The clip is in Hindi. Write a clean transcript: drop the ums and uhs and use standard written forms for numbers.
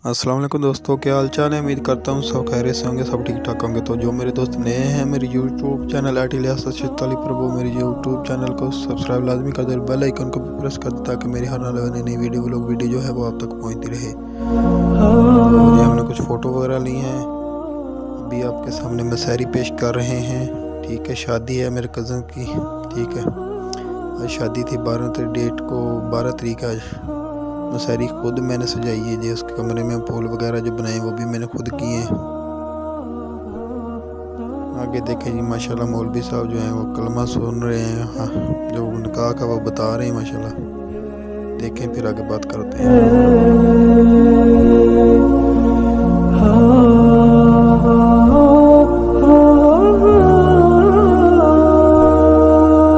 अस्सलाम वालेकुम दोस्तों, क्या हाल चाल है। उम्मीद करता हूँ सब खैरियत से होंगे, सब ठीक ठाक होंगे। तो जो मेरे दोस्त नए हैं मेरे यूट्यूब चैनल आर्टिलियासली पर, वो मेरे यूट्यूब चैनल को सब्सक्राइब लाजमी कर दे, बेल आइकन को प्रेस कर दे ताकि मेरी हर आने नई वीडियो जो है वो आप तक पहुँचती रहे। तो ये हमने कुछ फ़ोटो वगैरह ली हैं, अभी आपके सामने मसहरी पेश कर रहे हैं। ठीक है, शादी है मेरे कज़न की। ठीक है, आज शादी थी 12 तारीख आज। मसहरी खुद मैंने सजाई है जी, उसके कमरे में फूल वगैरह जो बनाए वो भी मैंने खुद किए हैं। आगे देखें जी, माशाल्लाह मौलवी साहब जो हैं वो कलमा सुन रहे हैं। हाँ, जो निकाह का वो बता रहे हैं माशाल्लाह। देखें फिर आगे बात करते हैं।